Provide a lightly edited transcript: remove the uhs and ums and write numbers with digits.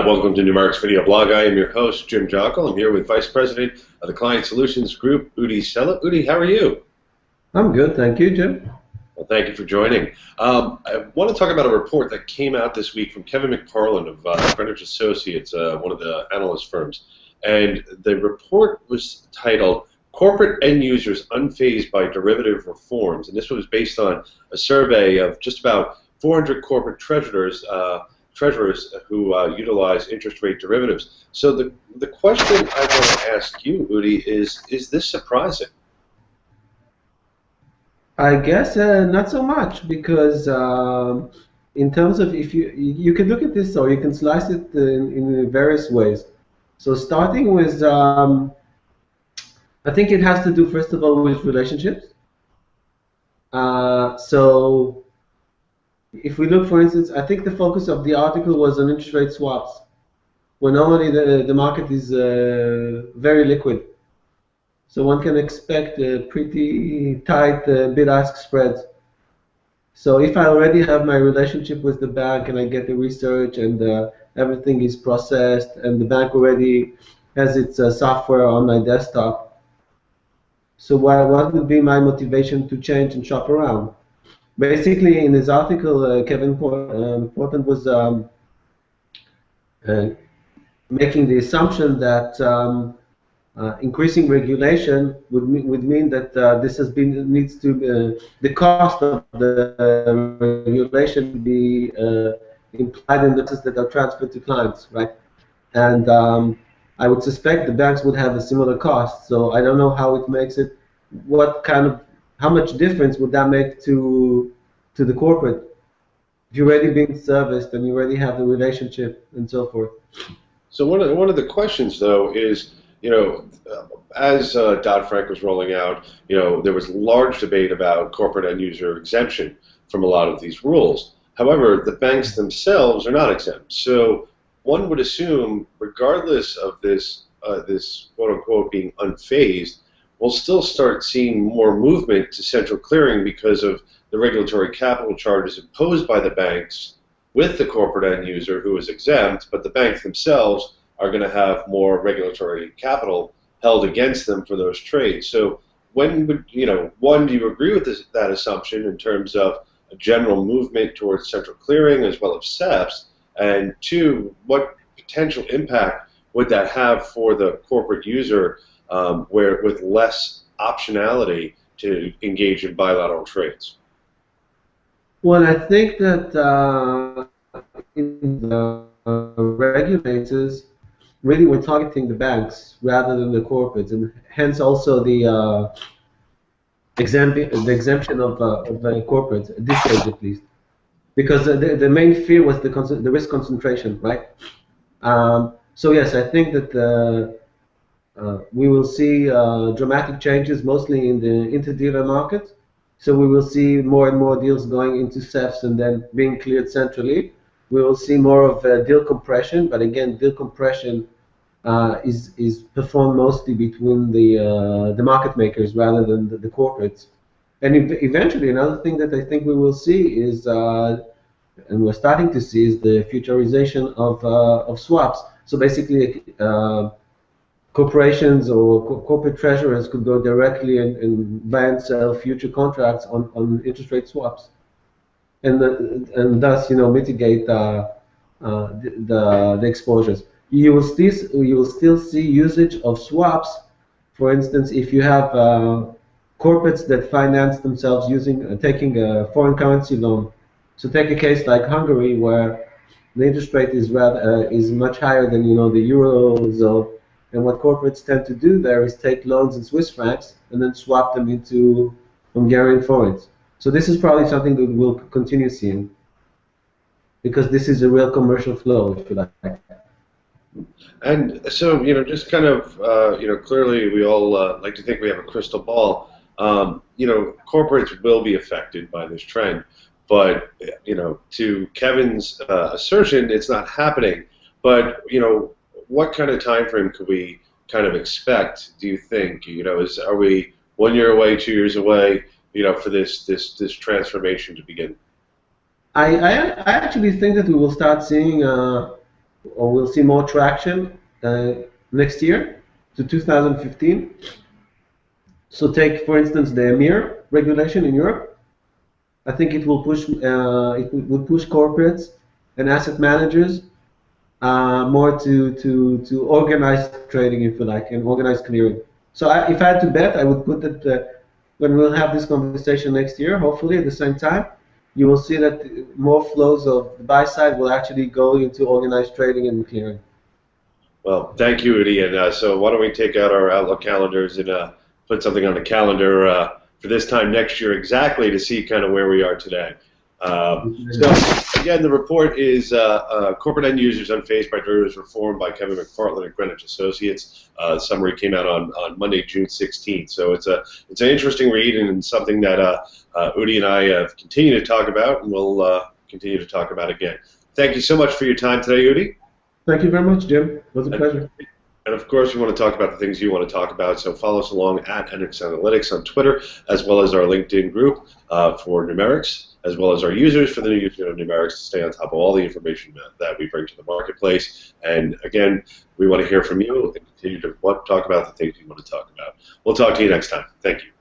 Welcome to Numerix Video Blog. I am your host, Jim Jockel. I'm here with Vice President of the Client Solutions Group, Udi Sella. Udi, how are you? I'm good, thank you, Jim. Well, thank you for joining. I want to talk about a report that came out this week from Kevin McParland of Greenwich Associates, one of the analyst firms. And the report was titled, Corporate End Users Unfazed by Derivative Reforms. And this was based on a survey of just about 400 corporate treasurers who utilize interest rate derivatives. So the question I want to ask you, Udi, is this surprising? I guess not so much, because in terms of, if you can look at this, or you can slice it in various ways. So starting with, I think it has to do first of all with relationships. So if we look, for instance, I think the focus of the article was on interest rate swaps, where normally the market is very liquid. So one can expect a pretty tight bid-ask spreads. So if I already have my relationship with the bank and I get the research and everything is processed and the bank already has its software on my desktop, so what would be my motivation to change and shop around? Basically, in his article, Kevin Portland was making the assumption that increasing regulation would mean that the cost of the regulation to be implied in the assets that are transferred to clients, right? And I would suspect the banks would have a similar cost. So I don't know how it makes it. How much difference would that make to the corporate? If you're already being serviced and you already have the relationship and so forth. So one of the questions, though, is, as Dodd-Frank was rolling out, there was large debate about corporate end user exemption from a lot of these rules. However, the banks themselves are not exempt. So one would assume, regardless of this quote-unquote being unfazed, we'll still start seeing more movement to central clearing because of the regulatory capital charges imposed by the banks with the corporate end user who is exempt, but the banks themselves are going to have more regulatory capital held against them for those trades. So when would, one, do you agree with that assumption in terms of a general movement towards central clearing as well as SEFs? And two, what potential impact would that have for the corporate user with less optionality to engage in bilateral trades? Well, I think that in the regulators, really we're targeting the banks rather than the corporates, and hence also the exemption of corporates at this stage, at least, because the main fear was the risk concentration, right? So yes, I think that we will see dramatic changes, mostly in the inter-dealer market. So we will see more and more deals going into SEFs and then being cleared centrally. We will see more of deal compression, but again, deal compression is performed mostly between the market makers rather than the corporates. And eventually, another thing that I think we will see is, and we're starting to see, is the futurization of swaps. So basically, corporations or corporate treasurers could go directly and buy and sell future contracts on interest rate swaps, and thus mitigate the exposures. You will still see usage of swaps. For instance, if you have corporates that finance themselves taking a foreign currency loan. So take a case like Hungary, where the interest rate is much higher than the Eurozone. And what corporates tend to do there is take loans in Swiss francs and then swap them into Hungarian forints. So this is probably something that we'll continue seeing, because this is a real commercial flow, if you like. And so, just kind of, clearly we all like to think we have a crystal ball. Corporates will be affected by this trend, but, to Kevin's assertion, it's not happening. But, what kind of time frame could we kind of expect, do you think? Are we 1 year away, 2 years away, for this transformation to begin? I actually think that we will start seeing or we'll see more traction next year to 2015. So take, for instance, the EMIR regulation in Europe. I think it will push it will push corporates and asset managers more to organized trading, if you like, and organized clearing. So if I had to bet, I would put that when we'll have this conversation next year, hopefully at the same time, you will see that more flows of the buy side will actually go into organized trading and clearing. Well, thank you, Udi. And so why don't we take out our Outlook calendars and put something on the calendar for this time next year exactly to see kind of where we are today. So again, the report is Corporate End Users Unfazed by Derivatives Reform by Kevin McPartland at Greenwich Associates. Summary came out on Monday, June 16th. So it's an interesting read and something that Udi and I have continued to talk about, and we'll continue to talk about again. Thank you so much for your time today, Udi. Thank you very much, Jim. It was a pleasure. And of course, we want to talk about the things you want to talk about, so follow us along at NX Analytics on Twitter, as well as our LinkedIn group for Numerix, as well as our users for the new unit of Numerix to stay on top of all the information that we bring to the marketplace. And again, we want to hear from you and continue to talk about the things you want to talk about. We'll talk to you next time. Thank you.